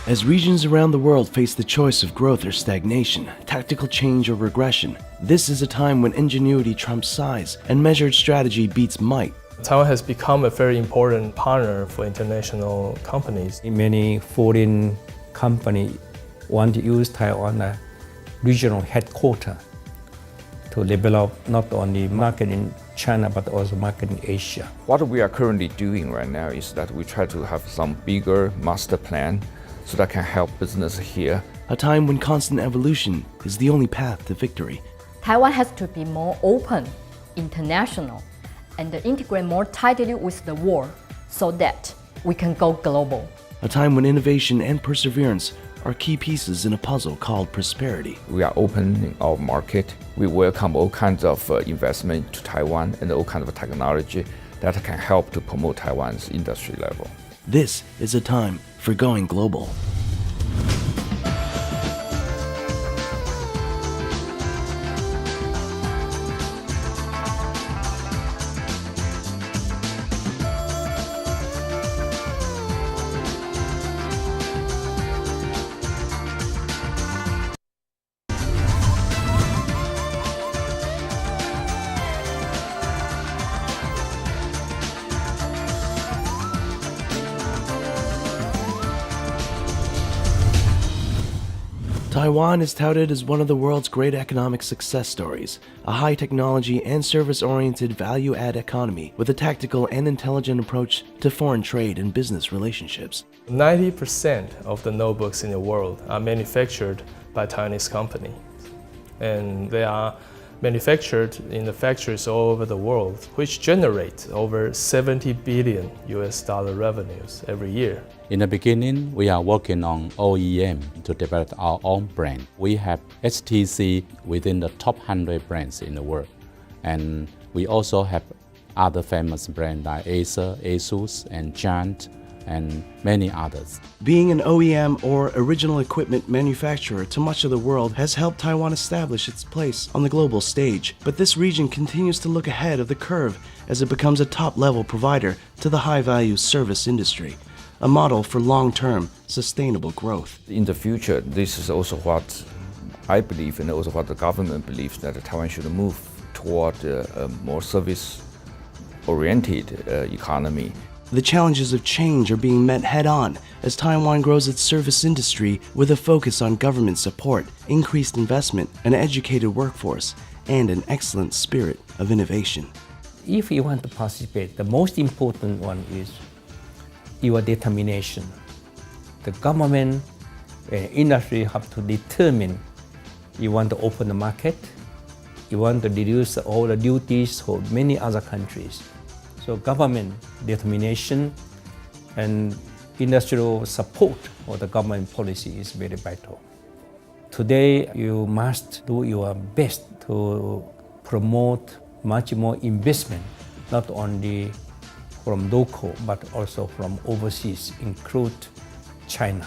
As regions around the world face the choice of growth or stagnation, tactical change or regression, this is a time when ingenuity trumps size and measured strategy beats might. Taiwan has become a very important partner for international companies. Many foreign companies want to use Taiwan as regional headquarters to develop not only market in China but also market in Asia. What we are currently doing right now is that we try to have some bigger master plan so that can help business here. A time when constant evolution is the only path to victory. Taiwan has to be more open, international, and integrate more tightly with the world so that we can go global. A time when innovation and perseverance are key pieces in a puzzle called prosperity. We are opening our market. We welcome all kinds of investment to Taiwan and all kinds of technology that can help to promote Taiwan's industry level. This is a time for going global. Taiwan is touted as one of the world's great economic success stories, a high technology and service-oriented value-add economy with a tactical and intelligent approach to foreign trade and business relationships. 90% of the notebooks in the world are manufactured by Taiwanese companies, and they are manufactured in the factories all over the world, which generate over $70 billion revenues every year. In the beginning, we are working on OEM to develop our own brand. We have HTC within the top 100 brands in the world. And we also have other famous brands like Acer, Asus, and Giant, and many others. Being an OEM or original equipment manufacturer to much of the world has helped Taiwan establish its place on the global stage. But this region continues to look ahead of the curve as it becomes a top-level provider to the high-value service industry, a model for long-term, sustainable growth. In the future, this is also what I believe and also what the government believes, that Taiwan should move toward a more service-oriented economy. The challenges of change are being met head-on as Taiwan grows its service industry with a focus on government support, increased investment, an educated workforce, and an excellent spirit of innovation. If you want to participate, the most important one is your determination. The government and industry have to determine you want to open the market, you want to reduce all the duties for many other countries. So government determination and industrial support for the government policy is very vital. Today, you must do your best to promote much more investment, not only from local but also from overseas, include China.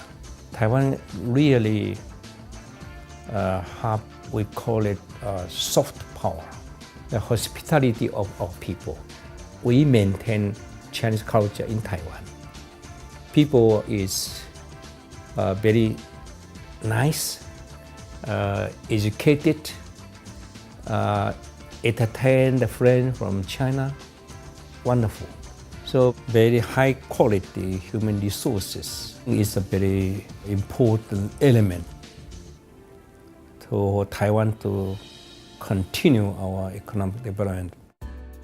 Taiwan really have, we call it soft power, the hospitality of our people. We maintain Chinese culture in Taiwan. People is very nice, educated, entertain the friends from China, wonderful. So very high quality human resources is a very important element to Taiwan to continue our economic development.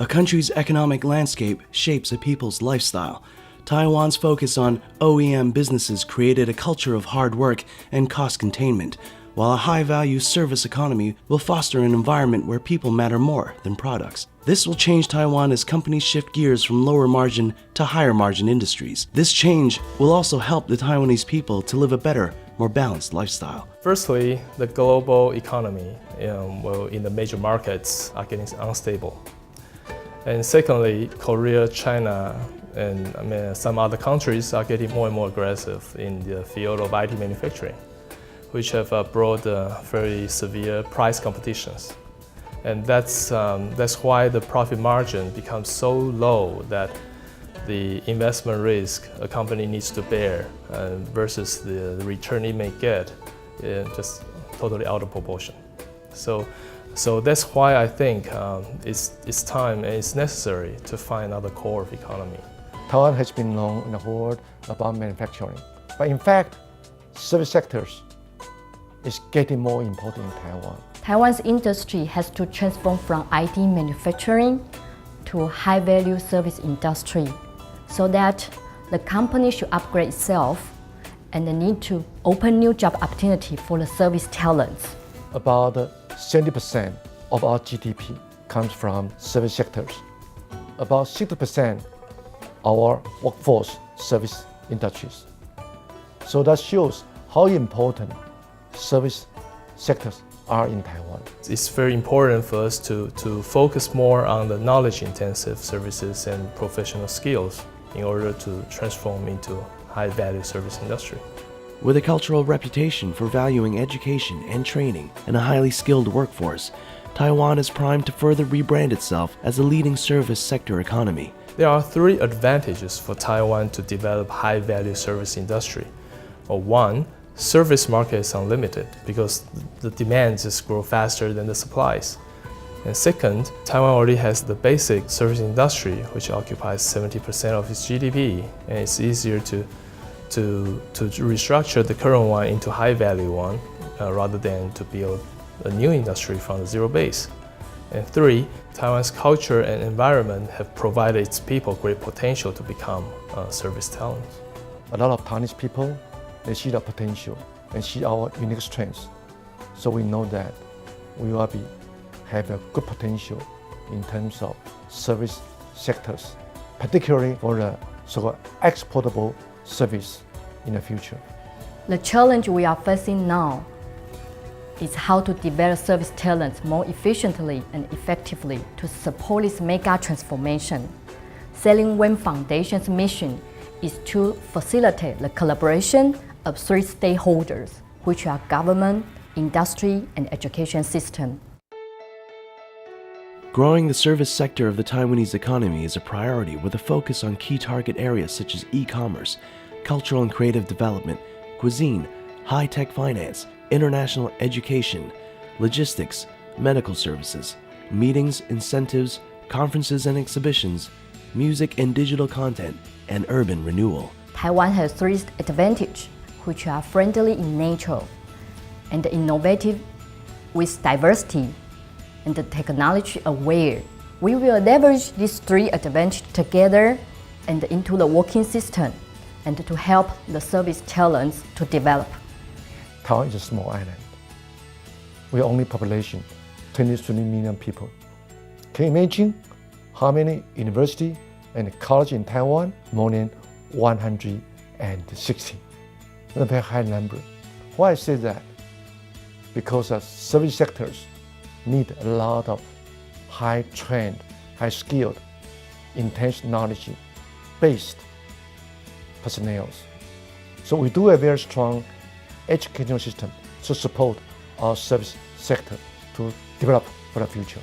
A country's economic landscape shapes a people's lifestyle. Taiwan's focus on OEM businesses created a culture of hard work and cost containment, while a high-value service economy will foster an environment where people matter more than products. This will change Taiwan as companies shift gears from lower margin to higher margin industries. This change will also help the Taiwanese people to live a better, more balanced lifestyle. Firstly, the global economy in the major markets are getting unstable. And secondly, Korea, China, and some other countries are getting more and more aggressive in the field of IT manufacturing, which have brought very severe price competitions. And that's why the profit margin becomes so low that the investment risk a company needs to bear versus the return it may get just totally out of proportion. So that's why I think it's time and it's necessary to find another core of economy. Taiwan has been known in the whole world about manufacturing, but in fact, service sectors is getting more important in Taiwan. Taiwan's industry has to transform from IT manufacturing to high-value service industry so that the company should upgrade itself and the need to open new job opportunity for the service talents. About 70% of our GDP comes from service sectors. About 60% our workforce service industries. So that shows how important service sectors are in Taiwan. It's very important for us to focus more on the knowledge-intensive services and professional skills in order to transform into high-value service industry. With a cultural reputation for valuing education and training and a highly skilled workforce, Taiwan is primed to further rebrand itself as a leading service sector economy. There are three advantages for Taiwan to develop high-value service industry. One, service market is unlimited because the demand just grows faster than the supplies. And second, Taiwan already has the basic service industry, which occupies 70% of its GDP, and it's easier to restructure the current one into high-value one rather than to build a new industry from the zero base. And three, Taiwan's culture and environment have provided its people great potential to become service talents. A lot of Taiwanese people, they see the potential and see our unique strengths. So we know that we will have a good potential in terms of service sectors, particularly for the so-called exportable service in the future. The challenge we are facing now is how to develop service talents more efficiently and effectively to support this mega transformation. Selling Wen Foundation's mission is to facilitate the collaboration of three stakeholders, which are government, industry, and education system. Growing the service sector of the Taiwanese economy is a priority with a focus on key target areas such as e-commerce, cultural and creative development, cuisine, high-tech finance, international education, logistics, medical services, meetings, incentives, conferences and exhibitions, music and digital content, and urban renewal. Taiwan has three advantages, which are friendly in nature and innovative with diversity and technology aware. We will leverage these three advantages together and into the working system and to help the service talents to develop. Taiwan is a small island. We only population 23 million people. Can you imagine how many universities and colleges in Taiwan? More than 160. That's a very high number. Why I say that? Because the service sectors need a lot of high-trained, high-skilled, intense knowledge-based personnel. So we do a very strong educational system to support our service sector to develop for the future.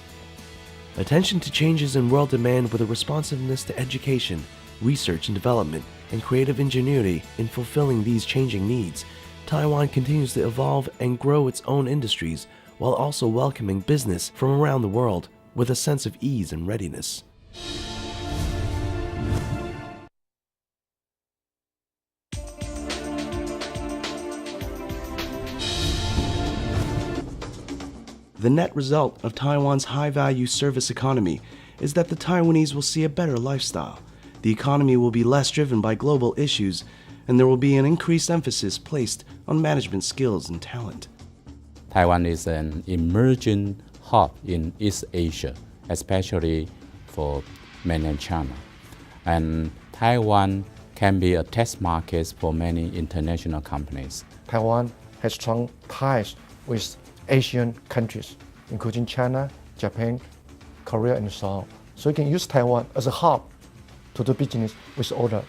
Attention to changes in world demand with a responsiveness to education, research and development, and creative ingenuity in fulfilling these changing needs, Taiwan continues to evolve and grow its own industries while also welcoming business from around the world with a sense of ease and readiness. The net result of Taiwan's high-value service economy is that the Taiwanese will see a better lifestyle. The economy will be less driven by global issues, and there will be an increased emphasis placed on management skills and talent. Taiwan is an emerging hub in East Asia, especially for mainland China. And Taiwan can be a test market for many international companies. Taiwan has strong ties with Asian countries, including China, Japan, Korea, and so on. So you can use Taiwan as a hub to do business with other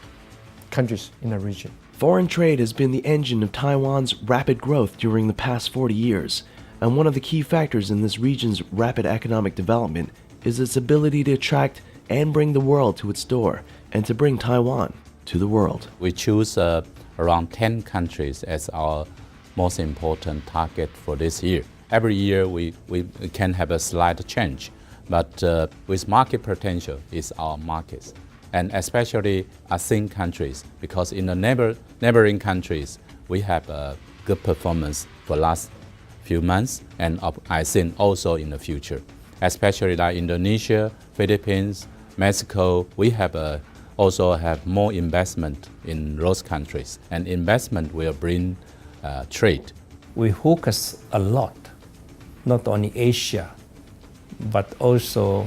countries in the region. Foreign trade has been the engine of Taiwan's rapid growth during the past 40 years, and one of the key factors in this region's rapid economic development is its ability to attract and bring the world to its door, and to bring Taiwan to the world. We choose around 10 countries as our most important target for this year. Every year we can have a slight change, but with market potential is our markets, and especially ASEAN countries, because in the neighboring countries we have a good performance for last few months, and I think also in the future, especially like Indonesia, Philippines, Mexico. We have also have more investment in those countries, and investment will bring trade. We focus a lot, not only Asia, but also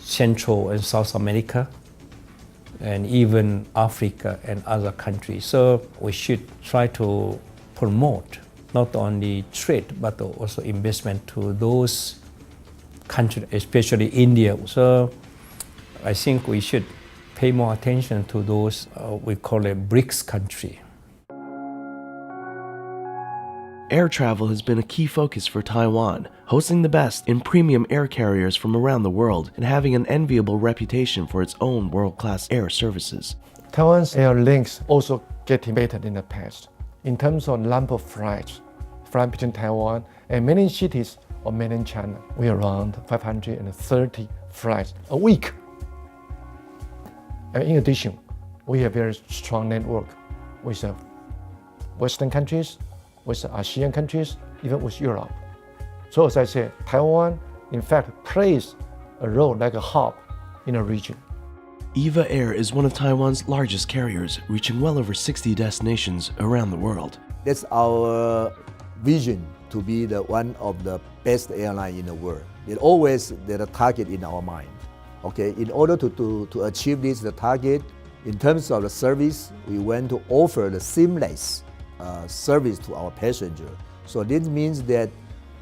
Central and South America, and even Africa and other countries. So we should try to promote not only trade, but also investment to those countries, especially India. So I think we should pay more attention to those, we call it BRICS country. Air travel has been a key focus for Taiwan, hosting the best in premium air carriers from around the world and having an enviable reputation for its own world-class air services. Taiwan's air links also getting better in the past. In terms of number of flights, flying between Taiwan and many cities of mainland China, we are around 530 flights a week. And in addition, we have a very strong network with Western countries, with ASEAN countries, even with Europe. So as I said, Taiwan, in fact, plays a role like a hub in a region. EVA Air is one of Taiwan's largest carriers, reaching well over 60 destinations around the world. That's our vision, to be one of the best airline in the world. It always there's a target in our mind. Okay, in order to achieve the target, in terms of the service, we want to offer the seamless service to our passenger. So this means that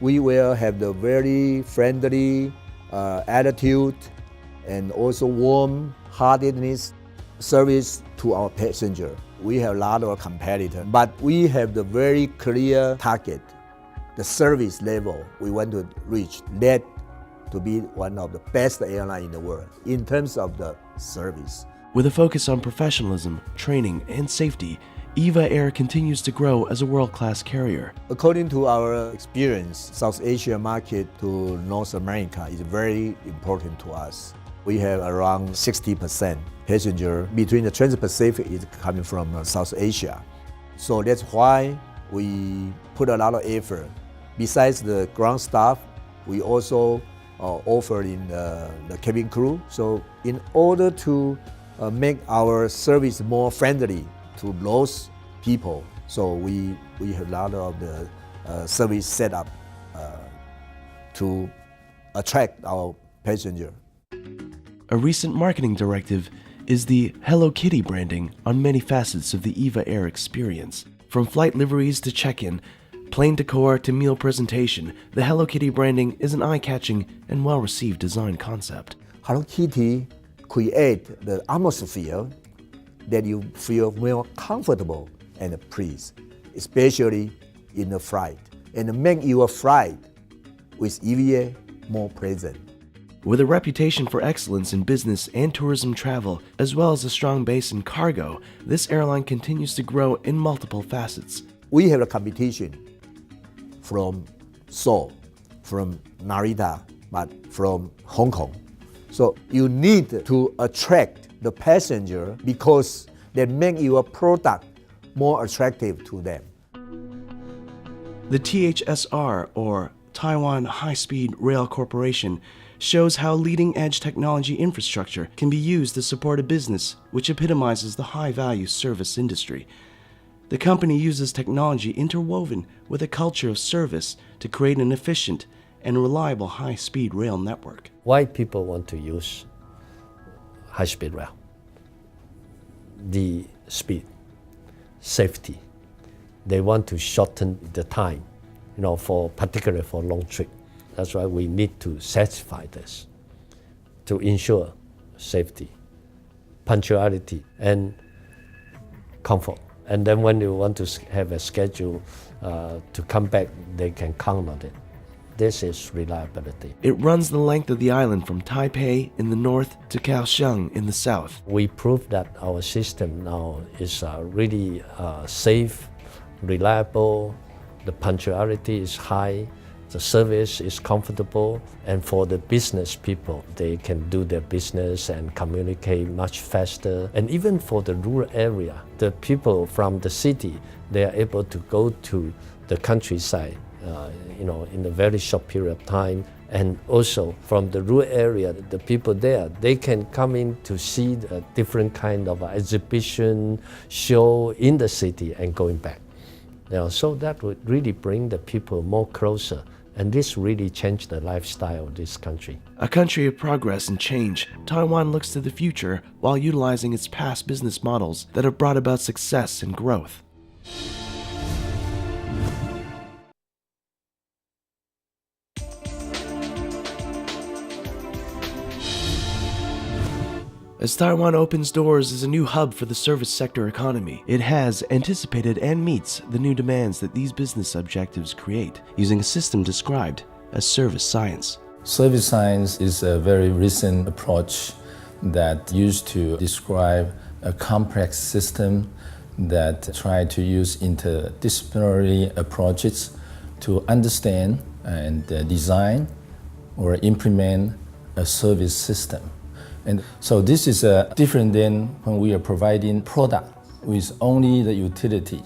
we will have the very friendly attitude and also warm-heartedness service to our passenger. We have a lot of competitors, but we have the very clear target, the service level we want to reach, that to be one of the best airlines in the world in terms of the service. With a focus on professionalism, training, and safety, EVA Air continues to grow as a world-class carrier. According to our experience, South Asia market to North America is very important to us. We have around 60% passenger between the Trans-Pacific is coming from South Asia. So that's why we put a lot of effort. Besides the ground staff, we also offer in the cabin crew. So in order to make our service more friendly to those people, so we have a lot of the service set up to attract our passenger. A recent marketing directive is the Hello Kitty branding on many facets of the EVA Air experience. From flight liveries to check-in, plane decor to meal presentation, the Hello Kitty branding is an eye-catching and well-received design concept. Hello Kitty create the atmosphere that you feel more comfortable and pleased, especially in the flight, and make your flight with EVA more pleasant. With a reputation for excellence in business and tourism travel, as well as a strong base in cargo, this airline continues to grow in multiple facets. We have a competition from Seoul, from Narita, but from Hong Kong. So you need to attract the passenger because that make your product more attractive to them. The THSR, or Taiwan High-Speed Rail Corporation, shows how leading-edge technology infrastructure can be used to support a business which epitomizes the high-value service industry. The company uses technology interwoven with a culture of service to create an efficient and reliable high-speed rail network. Why people want to use high-speed rail? The speed, safety. They want to shorten the time, particularly for long trip. That's why we need to satisfy this to ensure safety, punctuality, and comfort. And then when you want to have a schedule to come back, they can count on it. This is reliability. It runs the length of the island from Taipei in the north to Kaohsiung in the south. We proved that our system now is really safe, reliable, the punctuality is high, the service is comfortable, and for the business people, they can do their business and communicate much faster. And even for the rural area, the people from the city, they are able to go to the countryside in a very short period of time. And also from the rural area, the people there, they can come in to see a different kind of exhibition, show in the city and going back. So that would really bring the people more closer. And this really changed the lifestyle of this country. A country of progress and change, Taiwan looks to the future while utilizing its past business models that have brought about success and growth. As Taiwan opens doors as a new hub for the service sector economy, it has anticipated and meets the new demands that these business objectives create, using a system described as service science. Service science is a very recent approach that used to describe a complex system that try to use interdisciplinary approaches to understand and design or implement a service system. And so this is different than when we are providing product with only the utility.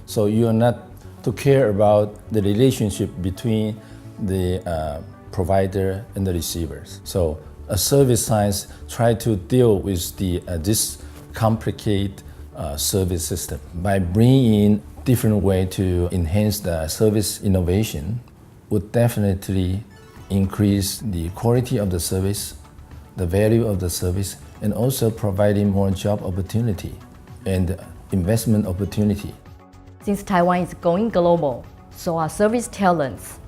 So you are not to care about the relationship between the provider and the receivers. So a service science try to deal with this complicated service system by bringing in different way to enhance the service innovation would definitely increase the quality of the service, the value of the service, and also providing more job opportunity and investment opportunity. Since Taiwan is going global, so are service talents.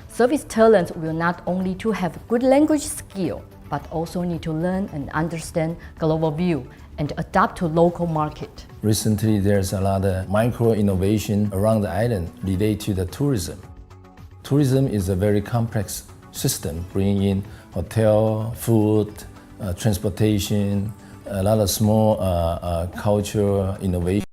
Service talents will not only to have good language skill, but also need to learn and understand global view and adapt to local market. Recently, there's a lot of micro innovation around the island related to the tourism. Tourism is a very complex system, bringing in hotel, food, transportation, a lot of small cultural innovation.